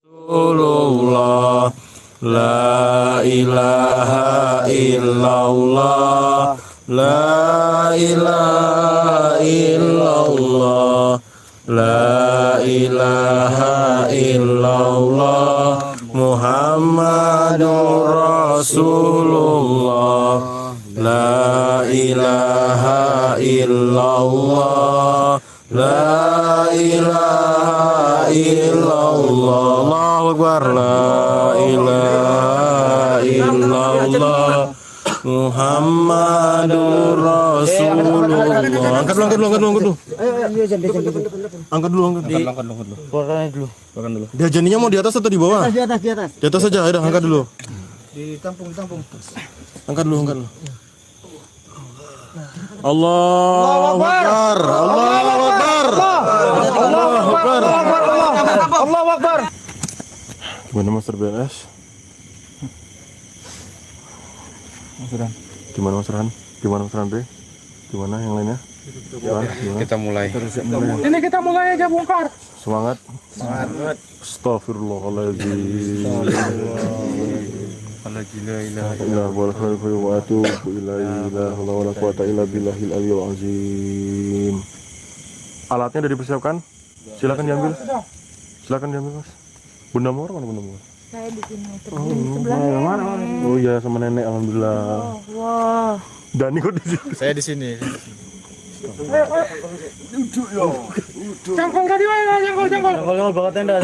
Rasulullah, la ilaha illallah, la ilaha illallah, la ilaha illallah, Muhammadur Rasulullah, la ilaha illallah, la ilaha illallah. Allahu Akbar. La ilaha illallah, Muhammadur Rasulullah. Angkat dulu. Angkat dulu. Keluarkan dulu. Dia janinya mau di atas atau di bawah? Di atas. Di atas saja, udah angkat dulu. Ditampung. Angkat dulu. Allahu Akbar. Allahu Akbar. Allahu Akbar. Allahu Akbar. Gimana Master BNS? Gimana Mas Rehan? Gimana Mas Randri? Gimana yang lainnya? Gimana? Kita mulai. Ini kita mulai aja bongkar. Semangat. Astagfirullahaladzim. Alatnya udah dipersiapkan? Silakan diambil. Mas. Bunda Mawar mana Bunda Mawar? Saya di sini sebelah. Oh iya, sama nenek, alhamdulillah. Wah. Dani kok di sini? Saya di sini. Cangkol tadi mana? Cangkol. Bawa tenda,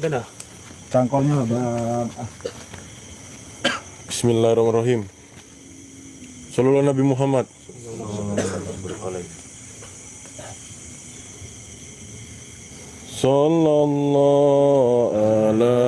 tenda. Cangkolnya Bang. Bismillahirrahmanirrahim. Sallallahu Nabi Muhammad. Sallallahu ala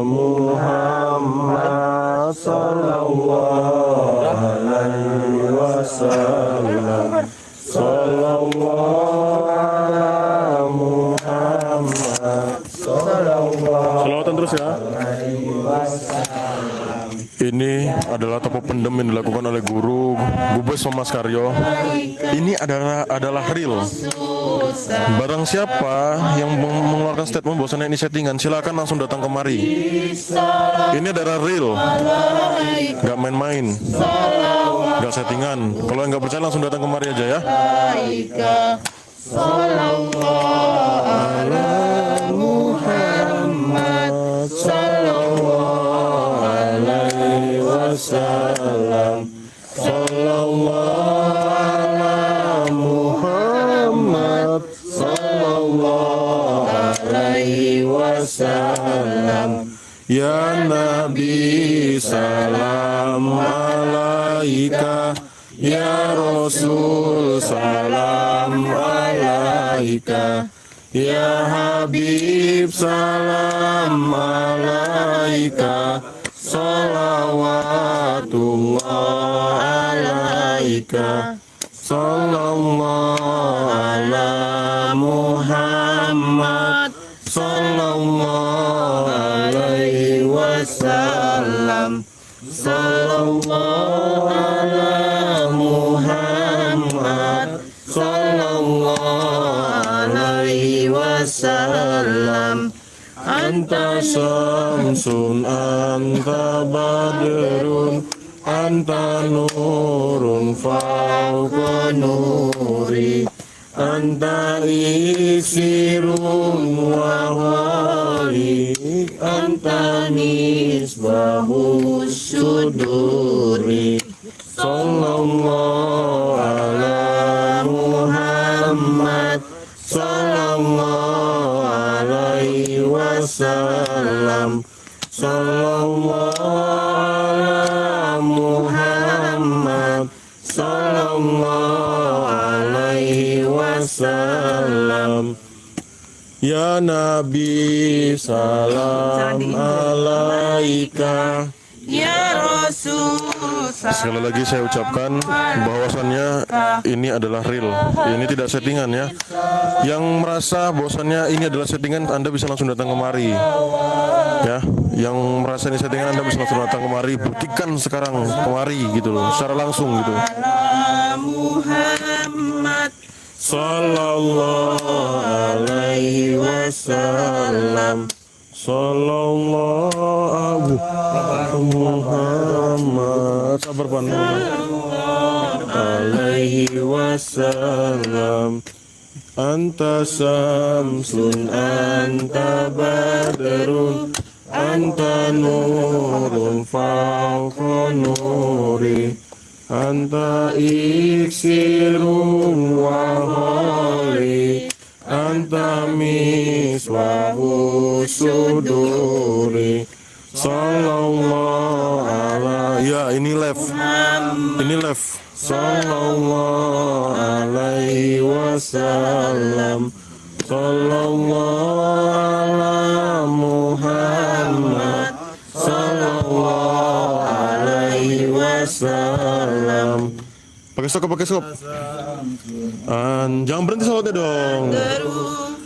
Muhammad sallallahu alaihi wasallam. Sallallahu ala Muhammad sallallahu. Selawatan terus ya. Ini adalah topik pendem yang dilakukan oleh guru Bubes Mas Karyo. Ini adalah real. Barang siapa yang mengeluarkan statement bahwasannya ini settingan, silakan langsung datang kemari. Ini adalah real, nggak main-main, nggak settingan. Kalau nggak percaya langsung datang kemari aja ya. Salam sallallahu ala Muhammad sallallahu alaihi wasallam. Ya Nabi salam alaika, ya Rasul salam alaika, ya Habib salam alaika. Salawatullah alaika, sallallahu ala Muhammad sallallahu alaihi wasallam, sallallahu ala Muhammad sallallahu alaihi wasallam. Anta syamsun, anta badrun, anta nurun fauqa nuri, anta iksirun wa wali, anta misbahu suduri. Sallallahu ala Muhammad sallallahu alaihi wasallam, sallallahu ala Muhammad sallallahu alaihi wasallam. Ya Nabi salam alaika, ya Rasul. Sekali lagi saya ucapkan bahwasannya ini adalah real, ini tidak settingan ya. Yang merasa bahwasannya ini adalah settingan, Anda bisa langsung datang kemari ya. Yang merasa ini settingan, Anda bisa langsung datang kemari, buktikan sekarang kemari gitu loh, secara langsung gitu. Muhammad sallallahu alaihi wasallam, Sallallahu Muhammad sabar alaihi wasallam. Anta samsun anta badrun anta nurun fawqa nuri anta iksirun wa holi anta miswahu suduri. Sallallahu alaihi, ya ini left Sallallahu alaihi wasallam. Sallallahu ala Muhammad. Sallallahu alaihi wasallam. Pakai sok. Jangan berhenti salawatnya dong.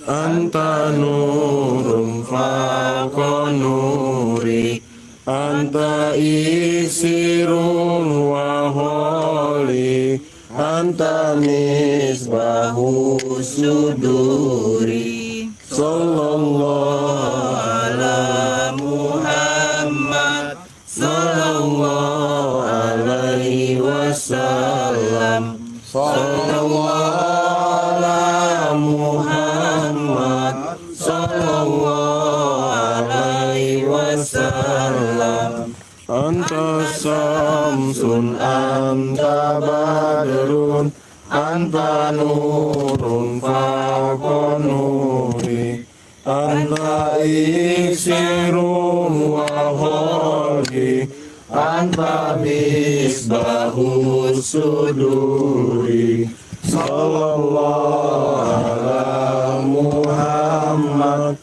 Anta nurun fawqa nuri anta isirun wa holi anta misbahu suduri. Sallallahu ala Muhammad. Sallallahu alaihi wasallam. Sallallahu ala Muhammad. Sallallahu alaihi wasallam. Anta samsun anta badrun anta nurun fawqa nuri anta iksirun wa holi anta misbahu suduri. Sallallahu ala Muhammad.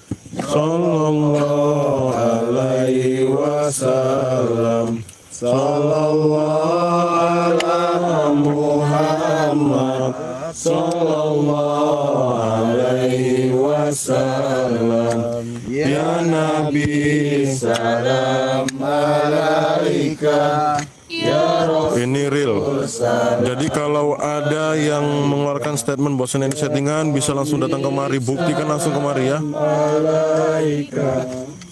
Sallallahu alaihi wasallam. Sallallahu ala Muhammad. Sallallahu alaihi wasallam. Ya Nabi salam alaika. Ini real. Jadi kalau ada yang mengeluarkan statement bosan ini settingan, bisa langsung datang kemari, buktikan langsung kemari ya.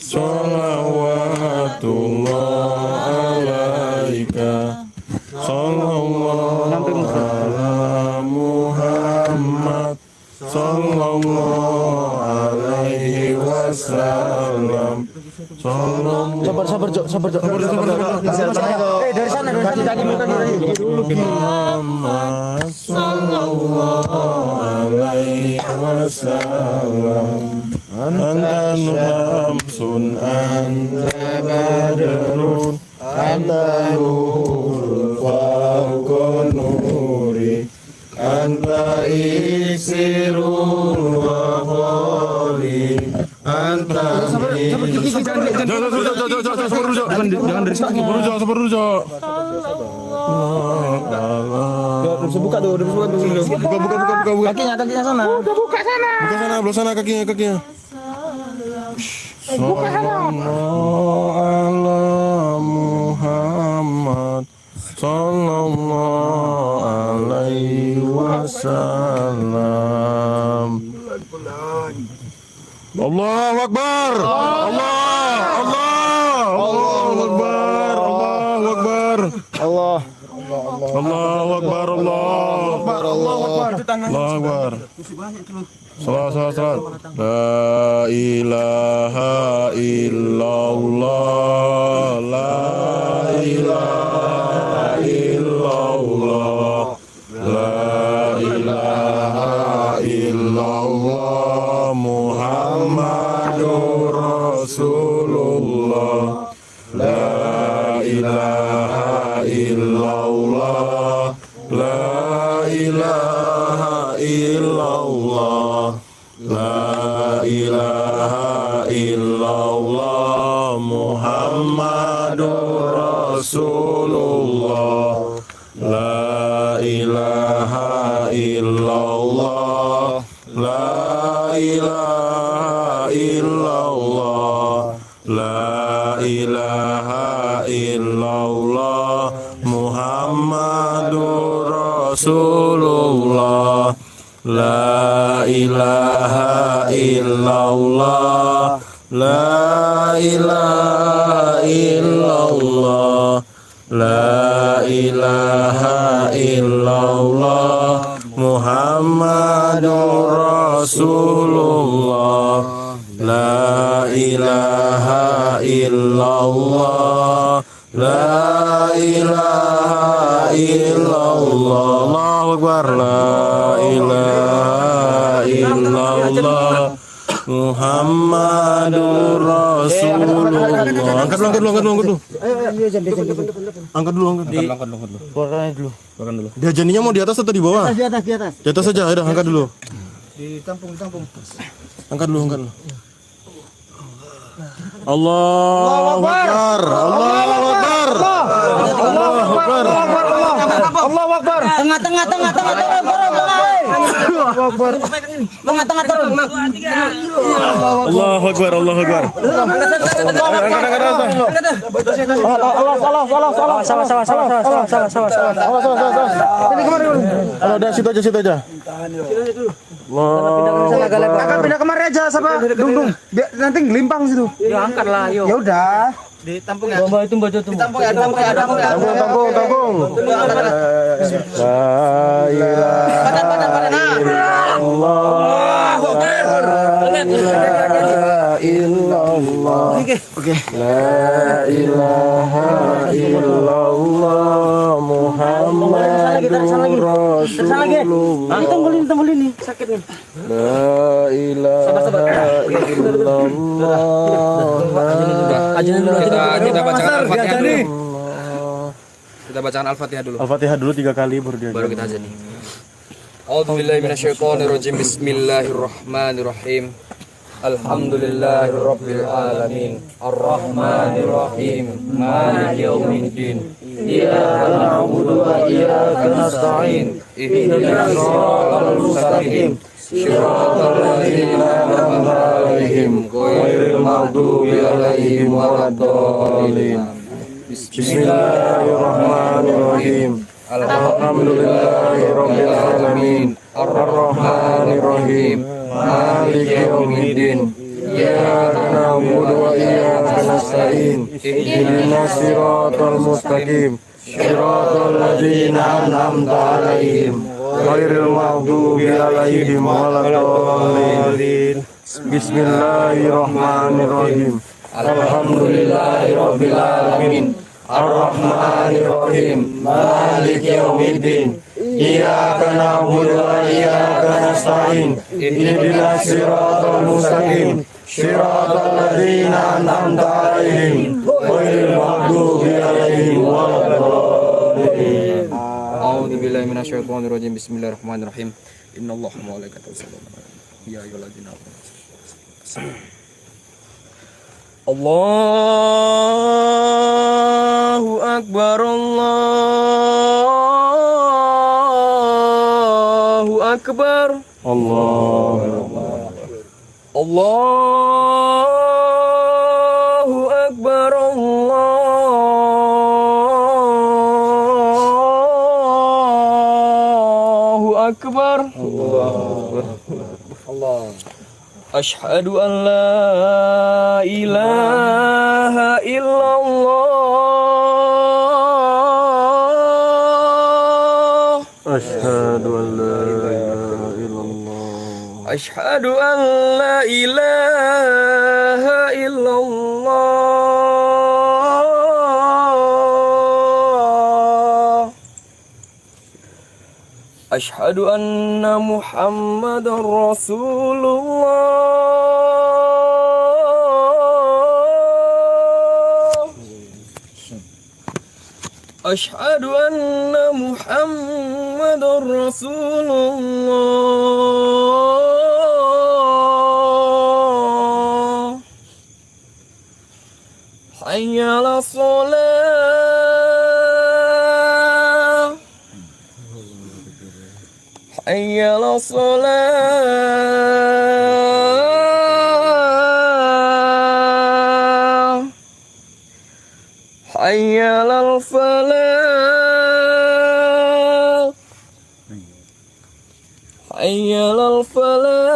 Sholawatullah alaika. Sallallahu ala Muhammad. Sallallahu alaihi wasallam. Sabar, Jok. Dari sana, tadi bukan dari Muhammad sallallahu alaihi wasallam. Anta nurun anta badrun anta nurun fawqa nuri anta iksirun wa holi anta. Jangan dari sini, sabar dulu, Jok. Buka tuh, Buka. Kakinya sana. Buka sana. Belah sana kakinya. Sallallahu ala Muhammad. Sallallahu alaihi wasallam. Allahu Akbar. Allahu Akbar. Salat. La ilaha illallah. La ilaha illallah. La ilaha illallah. Muhammadur Rasulullah. La ilaha illallah. La ilaha illallah. La ilaha illallah. Muhammadur Rasulullah. La ilaha illallah. La ilaha illallah. La ilaha illallah. Muhammadur Rasulullah. La ilaha illallah. La ilaha illallah, la ilaha illallah, Muhammadur Rasulullah. La ilaha illallah, la ilaha illallah. Allahu Akbar. La ilaha illallah, Muhammadur Rasulullah. Angkat dulu. Angkat dulu. Keluarkan dulu. Dia janinya mau di atas atau di bawah? Di atas. Di atas saja, udah angkat dulu. Ditampung. Angkat dulu. Allahu Akbar. Allahu Akbar. Allahu Akbar. Allahu Akbar. Tengah. Allahu Akbar. Allahu Akbar. Udah situ aja. Akan pindah kemari aja sama Dung. Biar nanti ngelimpang situ. Ya angkat lah, yuk. Ya udah. Ditampung ya. Bawa itu baca tuh. Tampung. Tampung. La ilaha illallah. Oke. La ilaha illallah, Muhammadur Rasulullah. Tembul ini. Sakit nih. La ilaha illallah. Kita bacakan Al-Fatihah dulu. Kita bacakan Al-Fatihah dulu. Al-Fatihah dulu 3 kali baru dia. Baru kita azan nih. A'udzubillahi minasyaitonirrajim. Bismillahirrahmanirrahim. Alhamdulillahirabbil alamin. Arrahmanirrahim. Maliki yaumiddin. Iyyaka na'budu wa iyyaka nasta'in. Ihdinas siratal mustaqim. Shiratal ladzina an'amta 'alaihim ghairil maghdubi 'alaihim waladdallin. Bismillahirrahmanirrahim. Alhamdulillahirabbil alamin. Arrahmanirrahim. Maliki yaumiddin. Iyyaka na'budu wa iyyaka nasta'in. Ihdinas siratal mustaqim. Shiratal ladzina an'amta 'alaihim ghairil maghdubi 'alaihim waladdallin. Bismillahirrahmanirrahim. Alhamdulillahirabbil alamin. Ar-Rahmanir-Rahim. Maliki yaumiddin. Iyyaka na'budu wa iyyaka nasta'in. Ihdinas siratal mustaqim. Shiratal ladzina an'amta 'alaihim ghairil maghdubi 'alaihim waladdallin. A'udzubillahi minasyaitonirrajim. Bismillahirrahmanirrahim. Innallaha wa malaikatahu yusholluna 'alan nabi. Ya ayyuhalladzina amanu. Allahu Akbar. Allahu Akbar. Allahu Akbar. Allahu Akbar. Asyhadu an la ilaha illallah. Asyhadu an la ilaha illallah. Asyhadu an la ilaha illallah. Asyhadu anna Muhammadar Rasulullah. Asyhadu anna Muhammadar Rasulullah. Hayya 'alas shalah. Hayya 'alas shalah. Hayya 'alal falah. Hayya 'alal falah.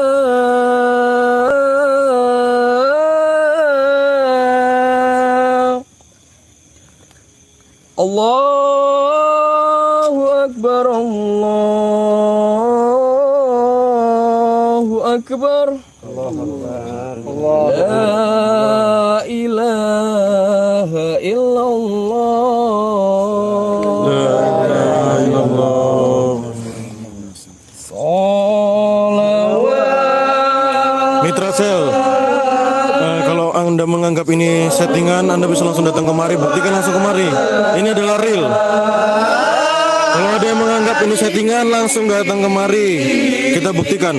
akbar. La ilaha illallah. Sholawat. Mitra Sel, kalau Anda menganggap ini settingan, Anda bisa langsung datang kemari, buktikan langsung kemari. Ini adalah real. Kalau ada yang menganggap ini settingan, langsung datang kemari. Kita buktikan.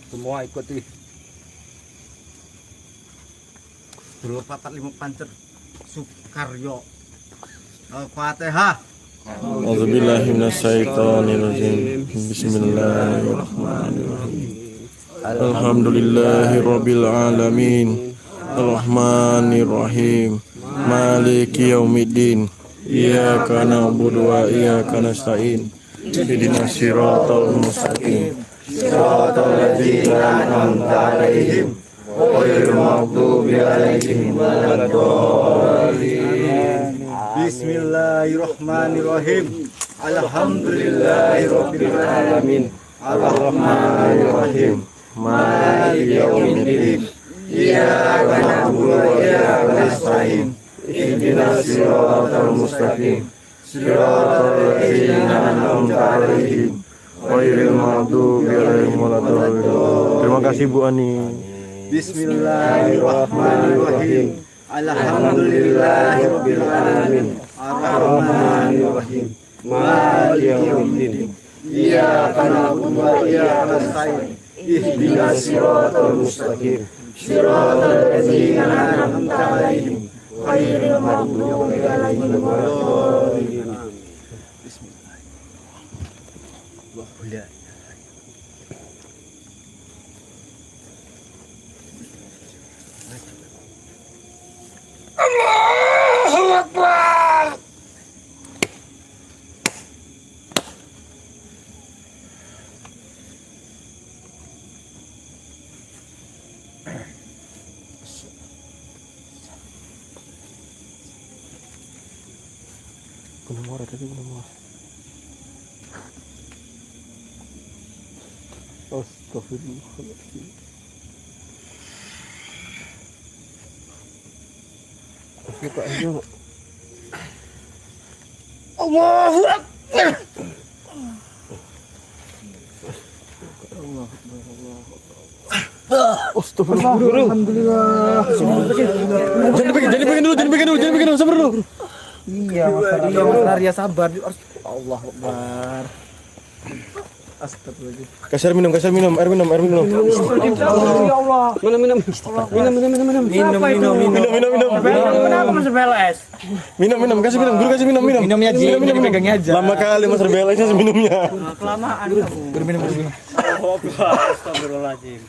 Semua ikuti. Dulu 45 pancer Sukaryo. Al-Fatihah. A'udzubillahi minasyaitonirrajim. Bismillahirrahmanirrahim. Alhamdulillahirabbil alamin. Arrahmanirrahim. Maliki yaumiddin. Iyyaka na'budu wa iyyaka nasta'in. Ihdinas siratal mustaqim. Siratal ladzina an'amta 'alaihim ghairil maghdubi 'alaihim waladdallin. Bismillahirrahmanirrahim. Alhamdulillahirabbil alamin. Arrahmanirrahim. Maliki yaumiddin. Iyyaka na'budu wa iyyaka nasta'in. Ihdinas siratal mustaqim. Siratal ladzina an'amta 'alaihim ghairil maghdubi 'alaihim waladdallin. Terima kasih Bu Ani. Bismillahirrahmanirrahim. Alhamdulillahirabbil alamin. Arrahmanirrahim. Maliki yaumiddin. Iyyaka na'budu wa iyyaka nasta'in. Ihdinas siratal mustaqim. Siratal ladzina an'amta 'alaihim ghairil maghdubi 'alaihim waladdallin. Bismillah. Astagfirullahaladzim. Kita aja. Allahu Akbar. Astagfirullah. Alhamdulillah. Jangan dipegang dulu, sabar dulu. Iya, Mas Arya sabar. Allah Akbar. Astagfirullahaladzim. Kasih air minum, air minum. Ya Allah. Minum. Kenapa Mas BLS? Minum, kasih minum, guru kasih minum. Minumnya aja, pegangnya aja. Lama kali Mas BLS minumnya. Kelamaan. Berminum. Astagfirullahaladzim.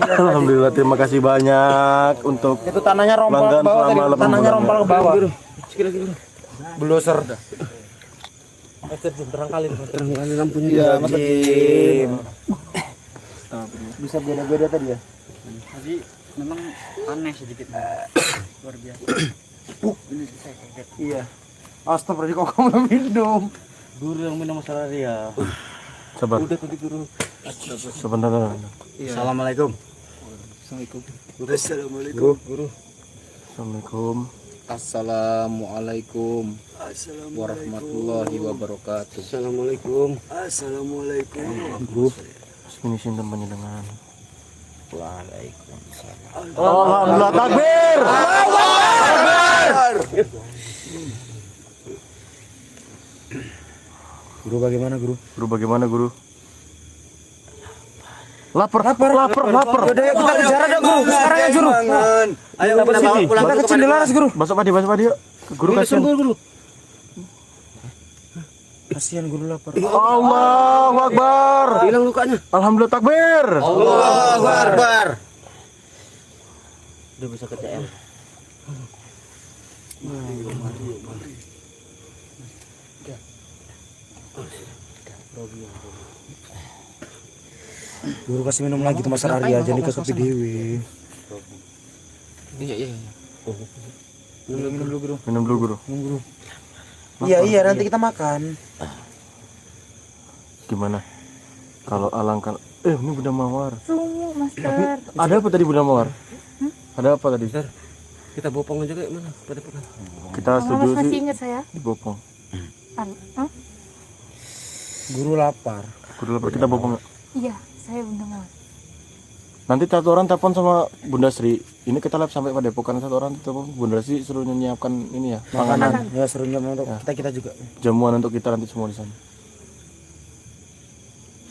Alhamdulillah, terima kasih banyak untuk Itu tanahnya rompal ke pelanggan bawah selama tadi. 8 Tanahnya bulan. rompal ke bawah. Bloser. Terangkali lampunya. Iya, Mas Jim. Bisa beda-beda tadi ya. Tadi memang aneh sedikit. Luar biasa. Ini saya kaget. Iya. Astagfirullah, kok kamu minum? Guru yang minum masalah dia. Sabar. Udah tadi guru. Sebentar. Iya. Assalamualaikum. Assalamualaikum. Assalamualaikum. warahmatullahi wabarakatuh. Assalamualaikum. Grup ini sinten panjenengan. Waalaikumsalam. Alhamdulillah takbir. Guru bagaimana guru? Guru bagaimana guru? Lapar. Udah yuk kita bicara dah guru. Sekarang ya guru. Ayo kita bawa pulang Kita ke Cindelaras guru. Masuk padi yuk. Guru kasihan. Kasihan guru lapar. Allahu Akbar. hilang lukanya. Alhamdulillah takbir. Allahu Akbar. Udah bisa ke TM. Guru kasih minum lagi tuh Mas Arya jadi ke kopi dewi. Iya. Minum dulu guru. Minum dulu guru. Iya nanti kita makan. Gimana? Kalau alangkan ini Bunda Mawar. Sungguh, Master. Ada apa tadi Bunda Mawar? Ada apa tadi? Kita bopong aja kayak mana? Padepokan. Kita setuju Mas masih sih ingat saya? dibopong. Hah? Guru lapar. Guru lapar kita bopong. Iya, saya Bunda Mawar. Nanti satu orang telepon sama Bunda Sri. Ini kita live sampai Padepokan, satu orang telepon Bunda Sri suruh menyiapkan ini ya, panganan, Ya serunya untuk kita juga. jamuan untuk kita nanti semua di sana.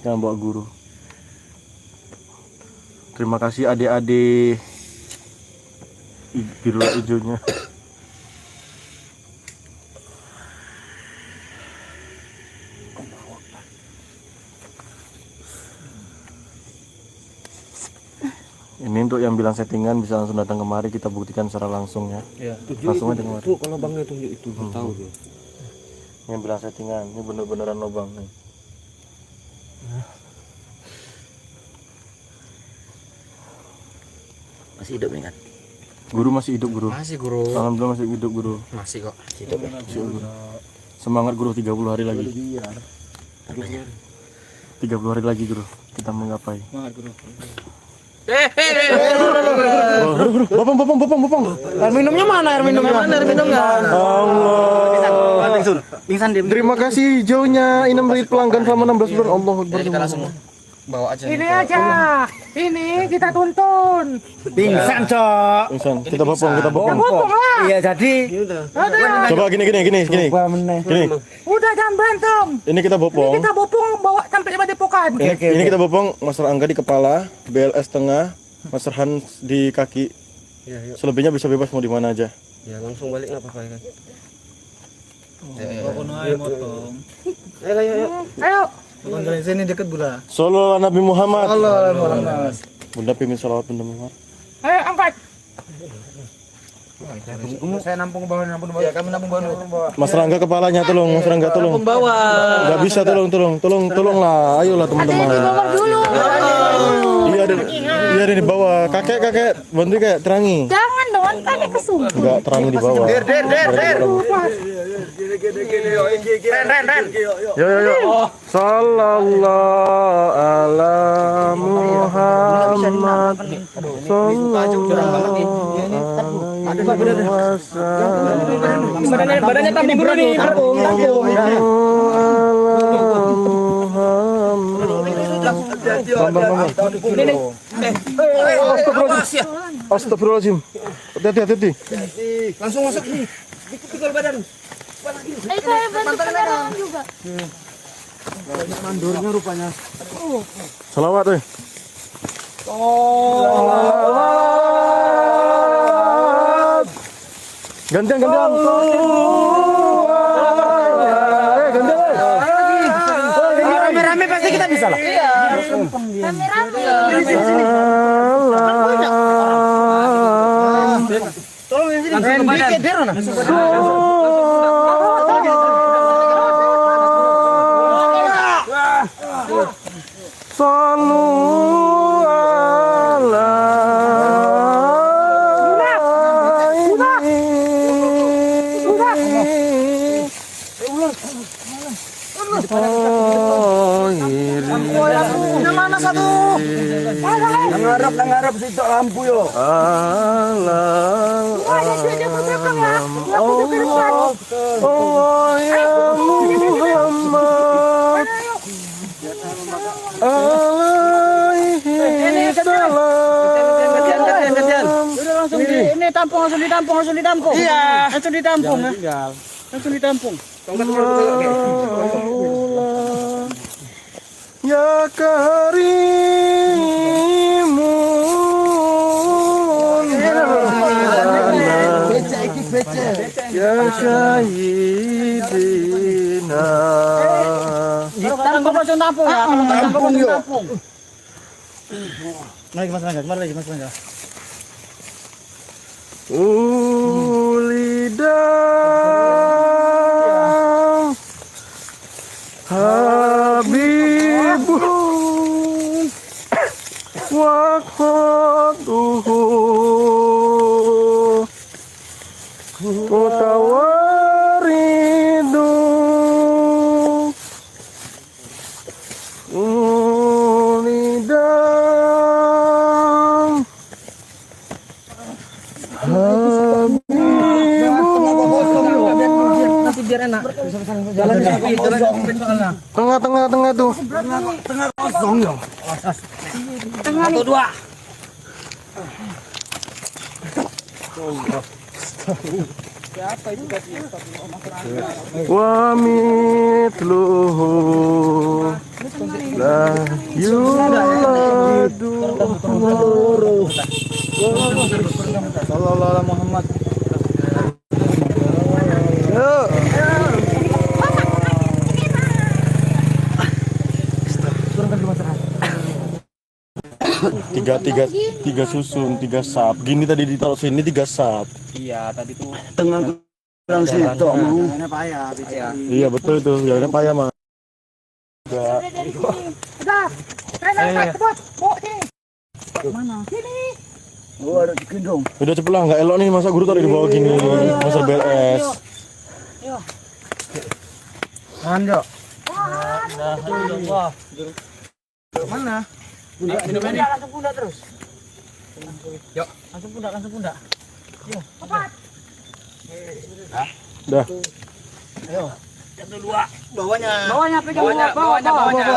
Jangan bawa guru. Terima kasih adik-adik biru hijaunya. Ini untuk yang bilang settingan bisa langsung datang kemari, kita buktikan secara langsung ya. Langsung aja kemari. Tuh kalau bangnya tunjuk itu tahu dia. Yang bilang settingan, ini bener-beneran lobang nih. Masih hidup nih kan? Guru masih hidup guru. Masih guru. Alhamdulillah masih hidup guru. Masih kok. Hidup ya. Masih hidup, guru. Semangat guru 30 hari lagi. 30 hari lagi guru. Kita menggapai. Semangat guru. Bopong. Air minumnya mana? Air minumnya. Allah. Pingsan dia. Terima kasih hijaunya. Ini memberi pelanggan selama 16 bulan. Allah Akbar. Jadi kita langsung bawa aja. Ini aja. Ini kita tuntun. Pingsan, Cok. Insan, kita bopong. Iya, jadi. Coba gini. Gua meneh. Gini. Udah jangan berantem. Ini kita bopong. Kita bopong bawa sampai Padepokan. Ini kita bopong, Master Angga di kepala, BLS tengah, Master Hans di kaki. Iya. Selebihnya bisa bebas mau di mana aja. Ya langsung balik nggak apa-apa ya kan? Ayo. Ayo. Sini deket Bunda. Sallallahu Nabi Muhammad. Allah. Bunda pimpin salawat Bunda Muhammad. Ayo angkat. Saya nampung bawah. Ya, kami nampung bawah. Mas Rangga kepalanya tolong, Mas Rangga tolong. Pembawa. Enggak bisa tolonglah. Ayolah teman-teman. Bawa dulu. Iya ada di bawah. Kakek bantu kayak terangi. Jangan dong, kan kesump. Enggak terangi di bawah. Der. Ren. Yo. Sallallahu ala Muhammad. Badannya tambah guru nih. Astagfirullahaladzim. Hati-hati. Langsung masuk nih. Pikul badan. Saya bantu penerangan juga. Mandurnya rupanya. Salawat euy. Gantian. Rame-rame pasti kita bisa lah. Rame-rame. Tolong yang sini. Langsung ke badan. Sallu ala Yang mana satu? Ngarap situ lampu yo. Allah ya Muhammad alaihi salam. Udah langsung ini tampung. Iya. Langsung ditampung ya. Langsung ditampung. Maulah ya karimun ya syahidina. Tampung langsung tampung ya. Tampung yuk. Mari Mas Rangga, kemari lagi Mas Rangga. Ulidang Habibun Waqatuhu Mutawaridu Ulidang Nanti biar enak. Jalan tengah tuh. kosong ya. Satu dua. Wa mitluhu la yuladu. Sallallahu alaihi Muhammad. Tiga susun, 3 sap. Gini tadi ditaruh sini 3 sap. Iya, tadi tuh Tengah kurang situ mau. Iya betul itu. Jalannya payah mah. Udah. Rena, cepat. Oh, sini. Mana? Sini. Oh, ada chicken dong. Udah cepet lah, nggak elok nih masa guru tadi di bawah gini. Masa BLS. Anda. mana? Minum ini. Langsung pundak terus. Yuk. Langsung pundak. Cepat. Dah. Bawahnya pegang Bawahnya.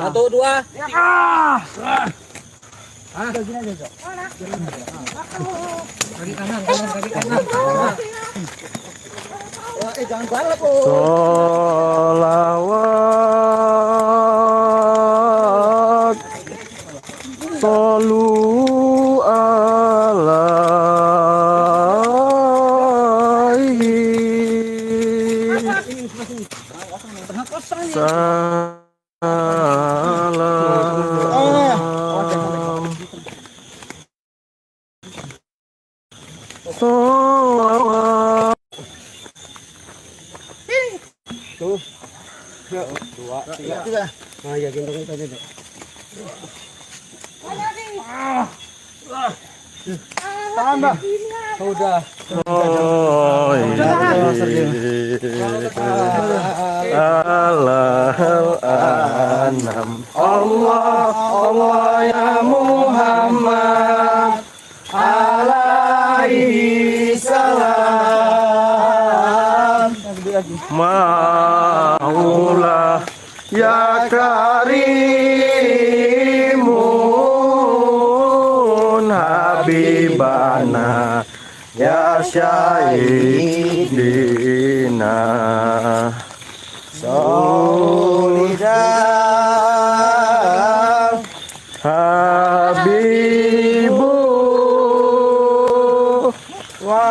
1, 2. Kaki kanan. Jangan balap oh. Sholawat Sallu alaihi salam Sholawat. Tiga. Nah, ya gendong itu aja. Tambah. Udah. Oh anam Allah ya Muhammad alaihi salam Maulah ya karimun habibana ya syahidina Solidar Habibu wa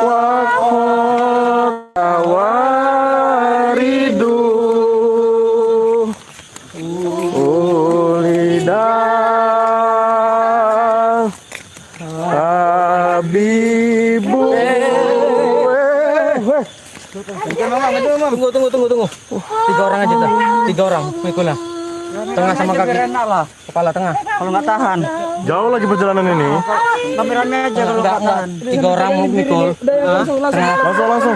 waridu ulidang Habibu. Tunggu. 3 orang aja dah. 3 orang, mikul lah. Tengah sama kaki. Kepala tengah. kalau nggak tahan. Jauh lagi perjalanan ini. Kameranya aja kalau nggak tahan. 3 orang mau mikul. Tengah. Langsung.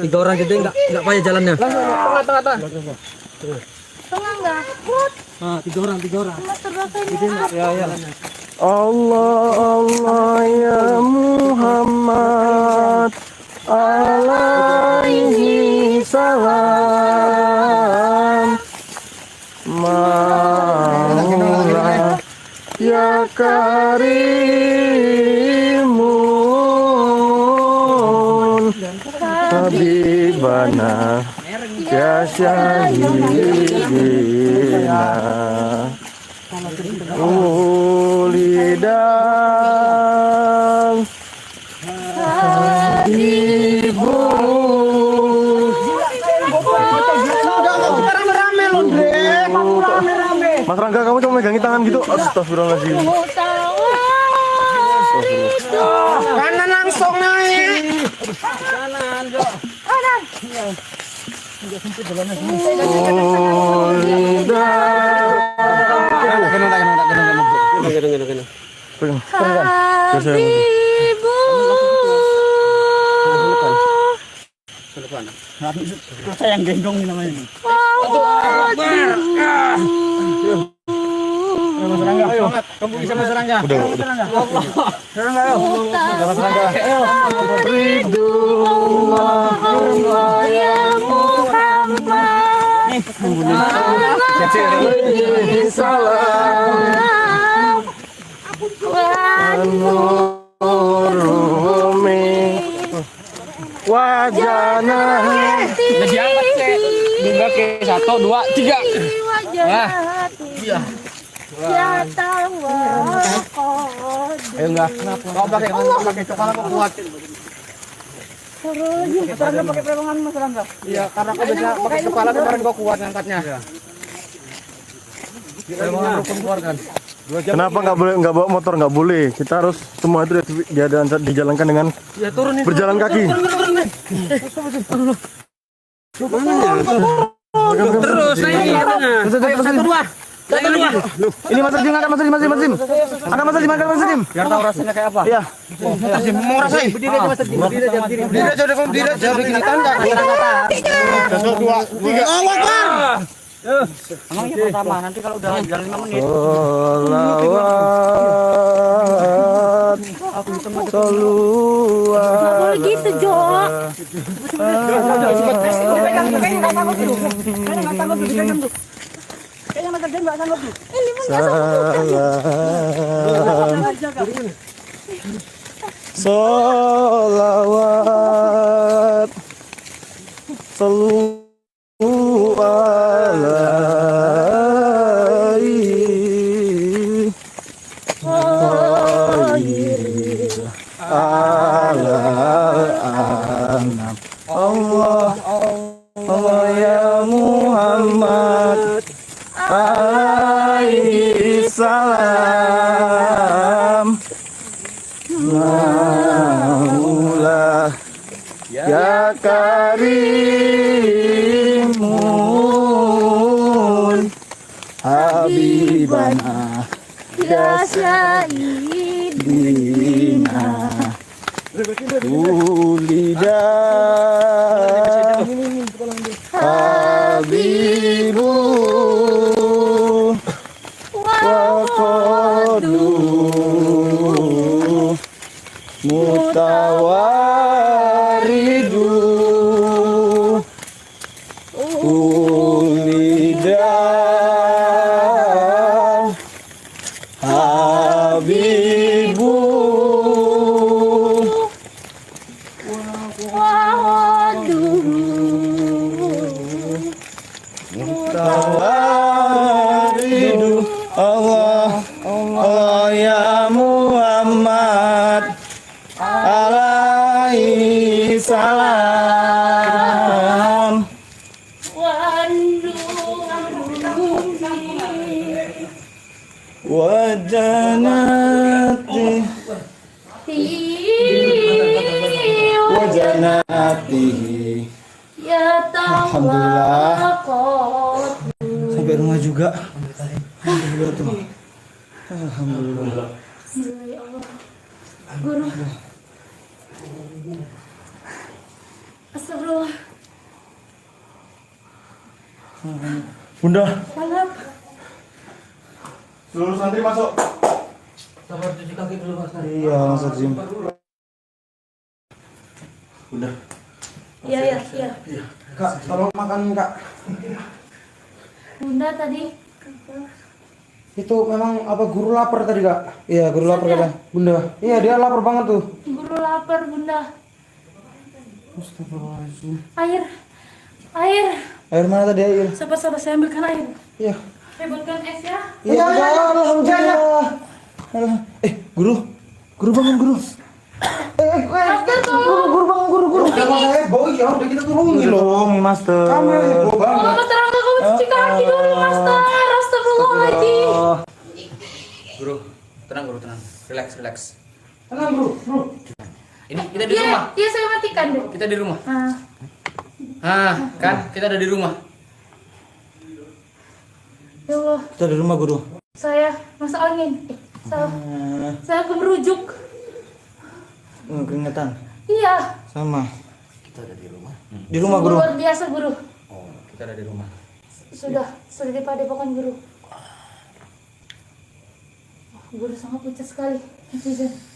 3 orang jadi enggak payah jalannya. Tengah. Tengah enggak? Put. Ah, tiga orang. Mas terbakar. Allah ya Muhammad alaihi salam Maula ya karimun habibana ya syahidina ulidang ibu Rame-rame loh, Dre. Rame-rame. Mas Rangga kamu cuma megangin tangan gitu. Astagfirullahaladzim. Kanan langsung naik. Habibu. Saya yang gendong ini namanya ini. Mas Rangga, ayo. Kamu bisa Mas Rangga. Udah. Rangga, ayo. Mas Rangga. Allah ya Muhammad. Salam. Nurumi wajana Jadi angkat cek. Juga ke 1, 2, 3. Wajah hati. Ya tawakal. Ayo enggak. Kau pakai kepala kau kuat. Mas Rangga pakai pegangan Mas Rangga. Iya, karena kau bisa pakai kepala kemarin kau kuat ngangkatnya. Pegangan rukun keluarkan. Kenapa nggak bawa motor? Nggak boleh. Kita harus semua itu dijalankan dengan berjalan kaki. Terus naik. Satu dua. Ini Mas Dim, angkat Mas Dim. Angkat Mas Dim. Biar tahu rasanya kayak apa. Iya. Mau rasain. Berdiri aja Mas Dim. Berdiri aja udah kamu berdiri aja begini tanda. 1, 2, 3. Allah Akbar. Emang yang pertama nanti kalau udah jalan 5 menit. Sholawat. Nggak boleh gitu, Jo. Sholawat. Sallu alaihi anam. Allah ya Muhammad alaihi salam Maula ya karimun habibana Ya Sayyidina. ulida habibu waqadu mutawaridu ulida habibu tawaridu Allah ya Muhammad alaihi salam wajanati wajanatihi. Ya tawakal. Sampai rumah juga. Alhamdulillah. Ya Allah. Guru. Astagfirullah. Bunda, Salam. seluruh santri masuk. Sabar cuci kaki dulu Mas. Iya, Mas Jim. Bunda, Iya, iya, iya. Kak, tolong makan Kak. Bunda tadi. Itu memang apa guru lapar tadi Kak? Iya, guru lapar Saya. kata Bunda. Iya, dia lapar banget tuh. Guru lapar, Bunda. Astagfirullahaladzim. Air. Air. Air mana tadi air? Sabar, sabar, saya ambilkan air. Iya. Saya buatkan es ya. Iya, alhamdulillah. Guru. Guru bangun, guru. Master tolong. Guru. Jangan saya bawa ya, udah kita turungi loh. Master. Kamu yang heboh Oh, banget. Master Angga, kamu cuci kaki dulu, Master. Astagfirullahaladzim. Guru, tenang guru, tenang. Relax. Tenang, Bro. Ini kita di rumah. Iya, saya matikan deh. Kita di rumah. Ah, Kan kita ada di rumah. ya Allah, Kita di rumah, Guru. saya masuk angin. Saya kemerujuk. Keringetan. Iya. Sama. Kita ada di rumah. Di rumah, Guru. Luar biasa, Guru. Kita ada di rumah. Sudah di padepokan, Guru. Guru sangat pucat sekali. Netizen.